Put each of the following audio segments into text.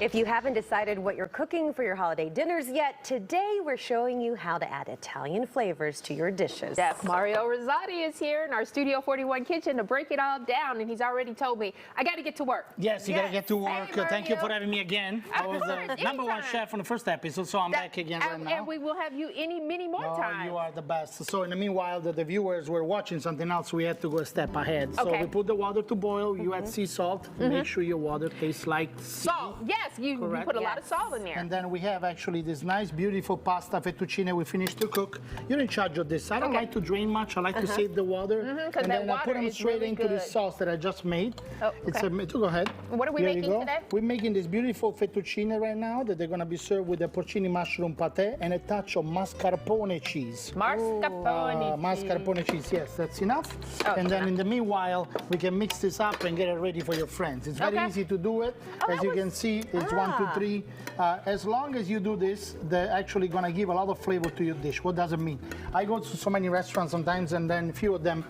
If you haven't decided what you're cooking for your holiday dinners yet, today we're showing you how to add Italian flavors to your dishes. Chef Mario Rosati is here in our Studio 41 kitchen to break it all down, and he's already told me I got to get to work. Yes, you got to get to work. Hey, Thank you for having me again. I was course, number one anytime. chef on the first episode, so I'm back again right now. And we will have you many more times. You are the best. So in the meanwhile, the viewers were watching something else. We had to go a step ahead. So Okay. we put the water to boil. You add sea salt. Make sure your water tastes like sea. Salt. Yes, you put a lot of salt in there. And then we have actually this nice, beautiful pasta fettuccine we finished to cook. You're in charge of this. I don't like to drain much. I like to save the water. And then I put them straight into the sauce that I just made. Oh, It's okay. go ahead. What are we Here you making go. today? We're making this beautiful fettuccine right now that they're going to be served with a porcini mushroom pate and a touch of mascarpone cheese. Mascarpone. Mascarpone cheese, yes, that's enough. Oh, and then yeah. in the meanwhile, we can mix this up and get it ready for your friends. It's very easy to do it. As you can see, it's 1, 2, 3. As long as you do this, they're actually gonna give a lot of flavor to your dish. What does it mean? I go to so many restaurants sometimes, and then a few of them,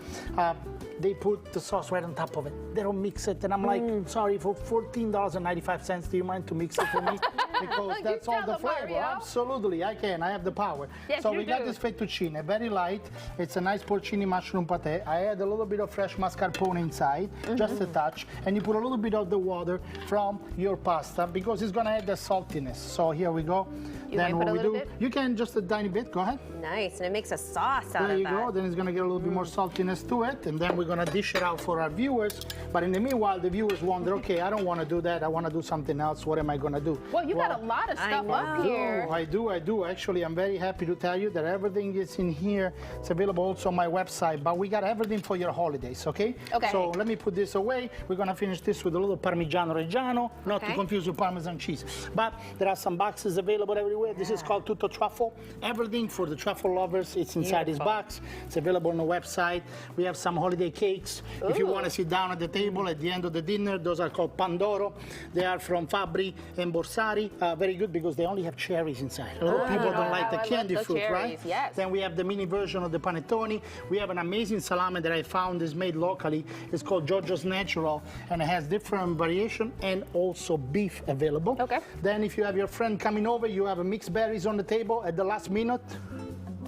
they put the sauce right on top of it. They don't mix it, and I'm like, sorry, for $14.95, do you mind to mix it for me? Because that's all the flavor. Mario. Absolutely, I can. I have the power. Yes, so you we got do. this fettuccine, very light. It's a nice porcini mushroom pate. I add a little bit of fresh mascarpone inside, just a touch, and you put a little bit of the water from your pasta because it's gonna add the saltiness. So here we go. might put a little bit? You can just a tiny bit. Go ahead. Nice, and it makes a sauce out There of you that. go. Then it's gonna get a little bit more saltiness to it, and then we're gonna dish it out for our viewers. But in the meanwhile, the viewers wonder, okay, I don't want to do that. I want to do something else. What am I gonna do? Well, you got a lot of stuff up here. I do. Actually, I'm very happy to tell you that everything is in here. It's available also on my website, but we got everything for your holidays, okay? Okay. So let me put this away. We're gonna finish this with a little Parmigiano Reggiano, not to confuse with Parmesan cheese. But there are some boxes available everywhere. This is called Tutto Truffle. Everything for the truffle lovers, it's inside this box. It's available on the website. We have some holiday cakes. If you want to sit down at the table at the end of the dinner, those are called Pandoro. They are from Fabbri and Borsari. Very good because they only have cherries inside. A lot of people don't like the candy fruit, right? Yes. Then we have the mini version of the panettone. We have an amazing salami that I found is made locally. It's called Giorgio's Natural, and it has different variation and also beef available. Okay. Then if you have your friend coming over, you have a mixed berries on the table at the last minute.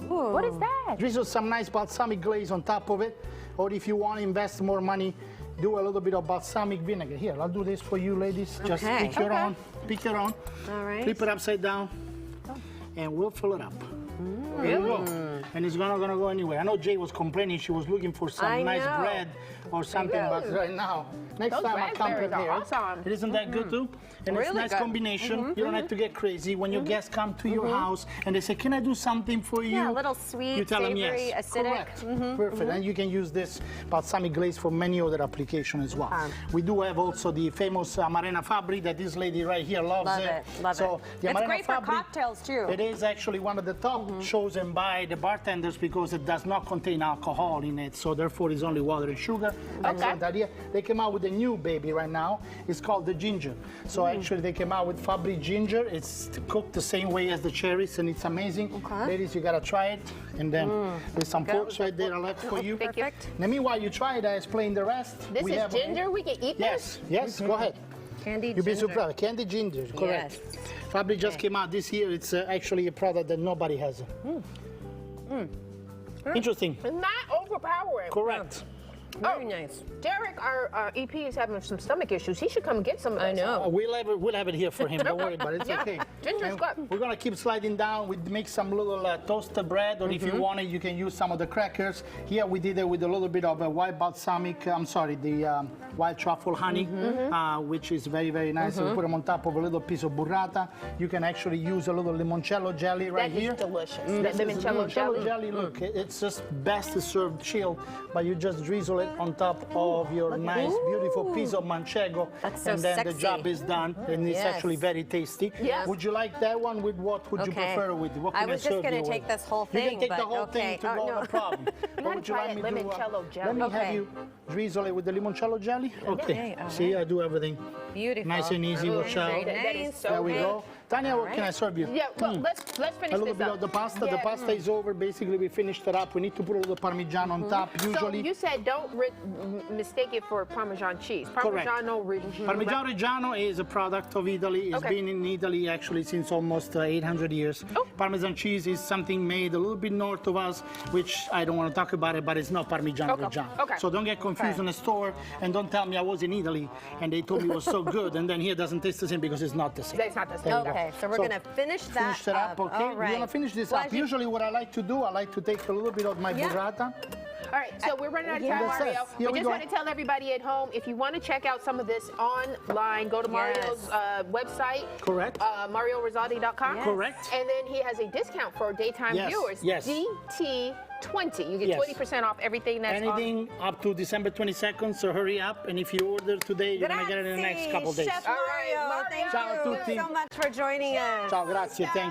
What is that? Drizzle some nice balsamic glaze on top of it. Or if you want to invest more money, do a little bit of balsamic vinegar. Here, I'll do this for you ladies. Just pick your own. Pick your own. All right. Flip it upside down. And we'll fill it up. There you go. And it's not gonna go anywhere. I know Jay was complaining she was looking for some nice bread or something, but right now, next Those time I come raspberries are prepared. awesome. It isn't that good too? And it's a nice combination. You don't have to get crazy. When your guests come to your house and they say, can I do something for you? Yeah, a little sweet, you tell them savory, yes. acidic. Correct. Perfect. And you can use this balsamic glaze for many other applications as well. We do have also the famous Amarena Fabbri that this lady right here loves. Love it. Love so it. The It's Amarena great for Fabbri, cocktails too. it is actually one of the top chosen by the bartenders because it does not contain alcohol in it, so therefore it's only water and sugar. Excellent idea. They came out with a new baby right now. It's called the ginger. So actually they came out with Fabbri ginger. It's cooked the same way as the cherries, and it's amazing. Ladies, you gotta try it. And then there's some forks right there I left for you. Perfect. Now, meanwhile, you try it, I explain the rest. This is ginger. We can eat this? Yes, go ahead. Candied You'll be ginger. surprised. Candy ginger, correct. Fabbri just came out this year. It's actually a product that nobody has. Interesting. It's not overpowering. Correct. Very nice. Derek, our EP, is having some stomach issues. He should come and get some of this. I know. We'll have it here for him. Don't worry about it. It's okay. Ginger's And good. we're gonna keep sliding down. We make some little toasted bread, or if you want it, you can use some of the crackers. Here we did it with a little bit of a white balsamic. The white truffle honey, which is very, very nice. So we put them on top of a little piece of burrata. You can actually use a little limoncello jelly right That is here. delicious. This The is limoncello jelly. Look, it's just best to serve chilled, but you just drizzle it on top of your nice, beautiful piece of manchego, That's so and then the sexy. job is done, and it's Yes. actually very tasty. Yes. Would you like that one? With what would you Okay. prefer with? What I can was just serve gonna you take with? this whole You thing, can take the but whole okay. thing to Oh, no no. problem. What would you try like that me to limoncello jelly. Let me have Okay. you drizzle it with the limoncello jelly. Okay. all See, I do everything Beautiful. nice and easy. Watch out. Very That is nice. so There we good. go. Tanya, what can I serve you? Yeah, well, let's finish A little this bit up. of the pasta. Yeah. The pasta is over. Basically, we finished it up. We need to put a little Parmigiano on top. Usually, So you said don't mistake it for Parmesan cheese. Correct. Parmigiano Parmigiano Reggiano is a product of Italy. It's Okay. been in Italy actually since almost 800 years. Oh. Parmesan cheese is something made a little bit north of us, which I don't want to talk about it, but it's not Parmigiano Okay. Reggiano. Okay. So don't get confused in the store and don't tell me I was in Italy and they told me it was so good and then here it doesn't taste the same because it's not the same. It's not the same. There you go. Okay, so we're going to finish that Finish it up, okay? All right. We're gonna finish this Well, up. as you- Usually what I like to do, I like to take a little bit of my Yeah. burrata. All right, so we're running out of Yeah. time, That's it. Mario. Here We we just go. want to tell everybody at home, if you want to check out some of this online, go to Mario's website. Correct. MarioRosati.com. Yes. Correct. And then he has a discount for daytime Yes, viewers. yes. DT20. You get Yes. 20% off everything that's Anything up to December 22nd, so hurry up. And if you order today, you're gonna get it in the next couple days. Chef All right, Mario, Mario. thank Ciao a you tutti. so much for joining us. Ciao, grazie, thank you.